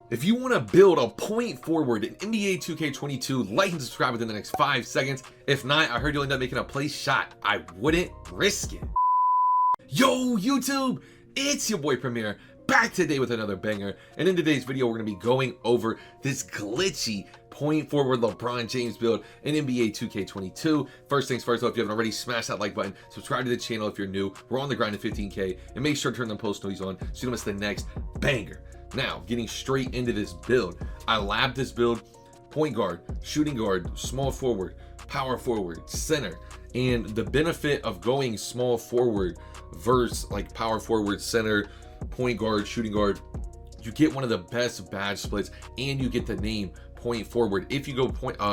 If you want to build a point forward in NBA 2K22, like and subscribe within the next 5 seconds. If not, I heard you'll end up making a play shot. I wouldn't risk it. Yo, YouTube, it's your boy Premier, back today with another banger. And in today's video, we're going to be going over this glitchy point forward LeBron James build in NBA 2K22. First things first, though, if you haven't already, smash that like button, subscribe to the channel if you're new. We're on the grind to 15K, and make sure to turn the post notifications on so you don't miss the next banger. Now, getting straight into this build, I labbed this build: point guard, shooting guard, small forward, power forward, center. And the benefit of going small forward versus like power forward, center, point guard, shooting guard, you get one of the best badge splits, and you get the name point forward. If you go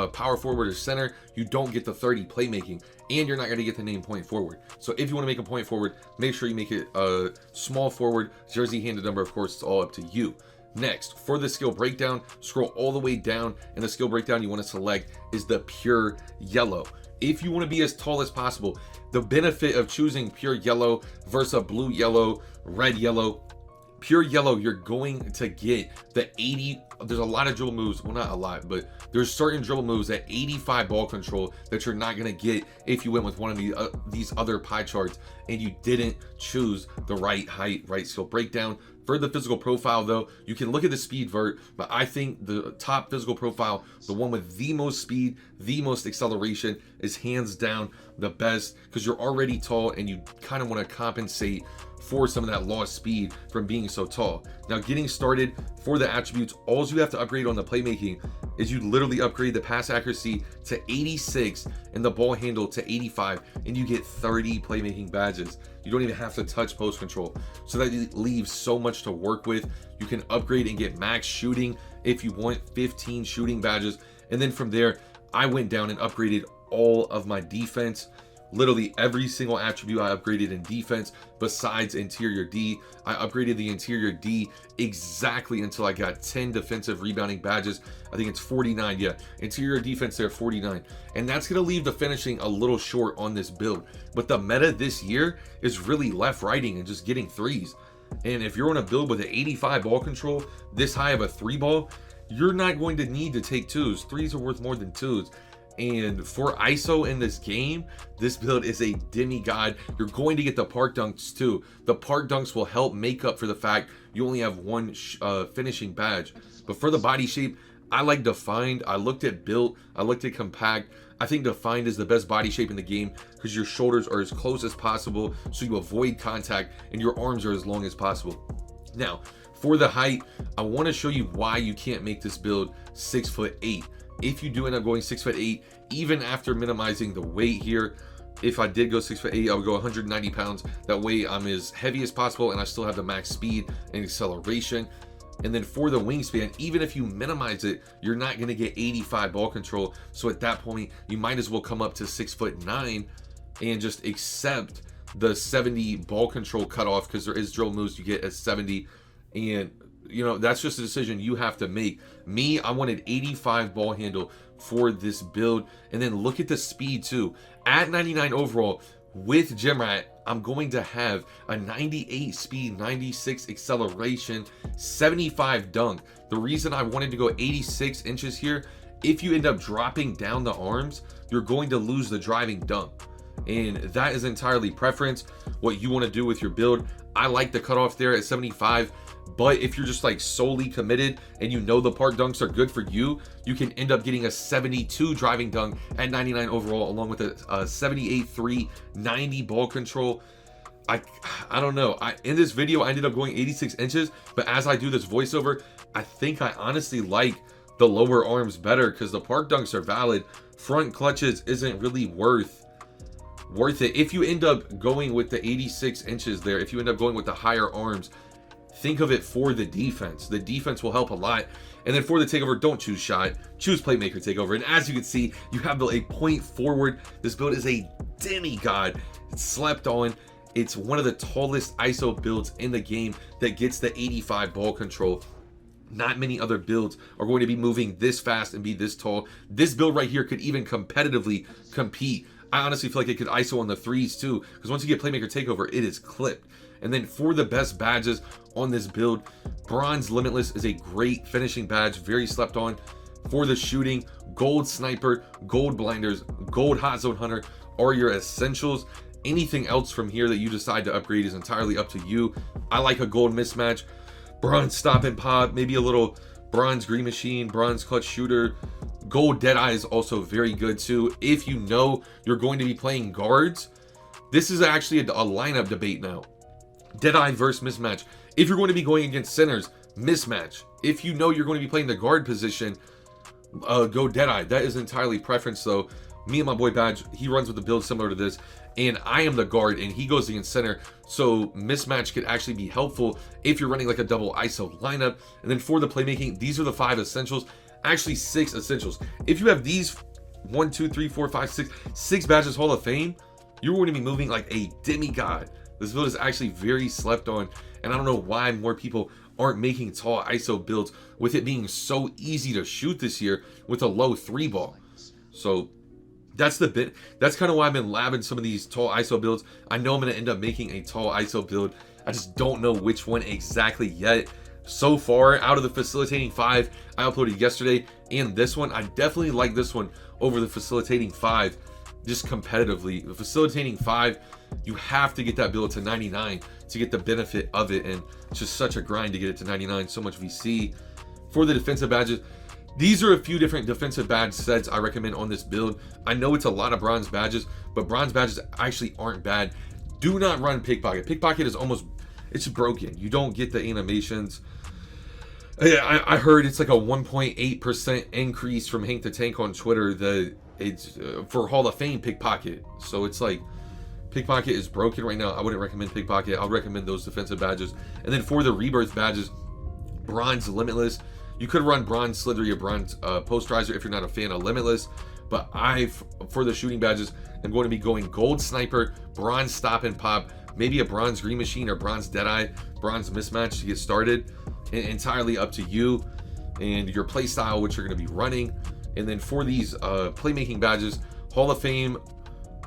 power forward or center, you don't get the 30 playmaking, and you're not going to get the name point forward. So if you want to make a point forward, make sure you make it a small forward, jersey handed number. Of course, it's all up to you. Next, for the skill breakdown, scroll all the way down, and the skill breakdown you want to select is the pure yellow. If you want to be as tall as possible, the benefit of choosing pure yellow versus a blue yellow, red yellow, pure yellow, you're going to get the 80. There's a lot of dribble moves, well, not a lot, but there's certain dribble moves at 85 ball control that you're not going to get if you went with one of these other pie charts and you didn't choose the right height, right skill breakdown. For the physical profile, though, you can look at the speed vert, but I think the top physical profile, the one with the most speed, the most acceleration, is hands down the best, because you're already tall and you kind of want to compensate for some of that lost speed from being so tall. Now, getting started for the attributes, all you have to upgrade on the playmaking is you literally upgrade the pass accuracy to 86 and the ball handle to 85, and you get 30 playmaking badges. You don't even have to touch post control, so that leaves so much to work with. You can upgrade and get max shooting if you want 15 shooting badges. And then from there, I went down and upgraded all of my defense. Literally every single attribute I upgraded in defense besides interior D. I upgraded the interior D exactly until I got 10 defensive rebounding badges. I think it's 49, yeah. Interior defense there, 49. And that's going to leave the finishing a little short on this build. But the meta this year is really left-righting and just getting threes. And if you're on a build with an 85 ball control, this high of a 3-ball, you're not going to need to take twos. Threes are worth more than twos. And for ISO in this game, this build is a demigod. You're going to get the park dunks too. The park dunks will help make up for the fact you only have one finishing badge. But for the body shape, I like defined. I looked at built, I looked at compact. I think defined is the best body shape in the game because your shoulders are as close as possible, so you avoid contact, and your arms are as long as possible. Now, for the height, I want to show you why you can't make this build 6'8". If you do end up going 6'8", even after minimizing the weight here, if I did go 6'8", I would go 190 pounds. That way I'm as heavy as possible and I still have the max speed and acceleration. And then for the wingspan, even if you minimize it, you're not going to get 85 ball control. So at that point, you might as well come up to 6'9" and just accept the 70 ball control cutoff, because there is drill moves you get at 70. And you know, that's just a decision you have to make. Me, I wanted 85 ball handle for this build. And then look at the speed too. At 99 overall with Gym Rat, I'm going to have a 98 speed, 96 acceleration, 75 dunk. The reason I wanted to go 86 inches here, if you end up dropping down the arms, you're going to lose the driving dunk. And that is entirely preference, what you want to do with your build. I like the cutoff there at 75. But if you're just like solely committed and you know the park dunks are good for you, you can end up getting a 72 driving dunk at 99 overall, along with a 78 3, 90 ball control. I don't know. In this video, I ended up going 86 inches, but as I do this voiceover, I think I honestly like the lower arms better because the park dunks are valid. Front clutches isn't really worth it. If you end up going with the 86 inches there, if you end up going with the higher arms, think of it for the defense. The defense will help a lot. And then for the takeover, don't choose shot, choose playmaker takeover. And as you can see, you have a point forward. This build is a demigod. It's slept on. It's one of the tallest ISO builds in the game that gets the 85 ball control. Not many other builds are going to be moving this fast and be this tall. This build right here could even competitively compete I honestly feel like it could ISO on the threes too, because once you get Playmaker Takeover, it is clipped. And then for the best badges on this build, Bronze Limitless is a great finishing badge, very slept on. For the shooting, Gold Sniper, Gold Blinders, Gold Hot Zone Hunter are your essentials. Anything else from here that you decide to upgrade is entirely up to you. I like a Gold Mismatch, Bronze Stop and Pop, maybe a little Bronze Green Machine, Bronze Clutch Shooter. Gold Deadeye is also very good too. If you know you're going to be playing guards, this is actually a lineup debate now. Deadeye versus Mismatch. If you're going to be going against centers, Mismatch. If you know you're going to be playing the guard position, go Deadeye. That is entirely preference though. Me and my boy Badge, he runs with a build similar to this, and I am the guard and he goes against center, so Mismatch could actually be helpful if you're running like a double ISO lineup. And then for the playmaking, these are the 5 essentials, actually 6 essentials. If you have these 1, 2, 3, 4, 5, 6 badges Hall of Fame, you're going to be moving like a demigod. This build is actually very slept on, and I don't know why more people aren't making tall ISO builds with it being so easy to shoot this year with a low 3 ball. So that's the bit. That's kind of why I've been labbing some of these tall ISO builds. I know I'm going to end up making a tall ISO build. I just don't know which one exactly yet. So far, out of the facilitating 5 I uploaded yesterday and this one, I definitely like this one over the facilitating 5 just competitively. The facilitating 5, you have to get that build to 99 to get the benefit of it, and it's just such a grind to get it to 99. So much VC. For the defensive badges, these are a few different defensive badge sets I recommend on this build. I know it's a lot of bronze badges, but bronze badges actually aren't bad. Do not run Pickpocket. Pickpocket is almost, it's broken. You don't get the animations. I heard it's like a 1.8% increase from Hank the Tank on Twitter that it's for Hall of Fame Pickpocket. So it's like Pickpocket is broken right now. I wouldn't recommend Pickpocket. I'll recommend those defensive badges. And then for the rebirth badges, Bronze Limitless. You could run Bronze Slithery or Bronze Posterizer if you're not a fan of Limitless. But for the shooting badges, I'm going to be going Gold Sniper, Bronze Stop and Pop, maybe a Bronze Green Machine or Bronze Deadeye, Bronze Mismatch to get started. And entirely up to you and your play style, which you're going to be running. And then for these playmaking badges, Hall of Fame,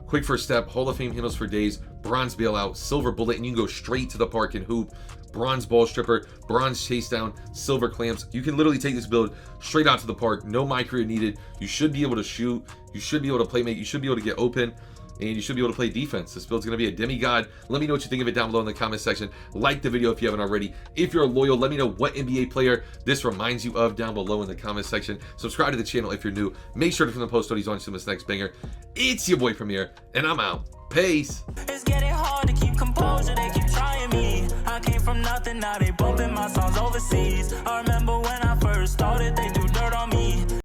Quick First Step, Hall of Fame Handles for Days, Bronze Bailout, Silver Bullet, and you can go straight to the park and hoop. Bronze Ball Stripper, Bronze Chase Down, Silver Clamps. You can literally take this build straight out to the park. No MYCAREER needed. You should be able to shoot. You should be able to playmate. You should be able to get open. And you should be able to play defense. This build's going to be a demigod. Let me know what you think of it down below in the comment section. Like the video if you haven't already. If you're loyal, let me know what NBA player this reminds you of down below in the comment section. Subscribe to the channel if you're new. Make sure to turn the post notifications on to this next banger. It's your boy Premier, and I'm out. Peace. It's getting hard to keep composure. They keep trying me. I came from nothing, now they bumping my songs overseas. I remember when I first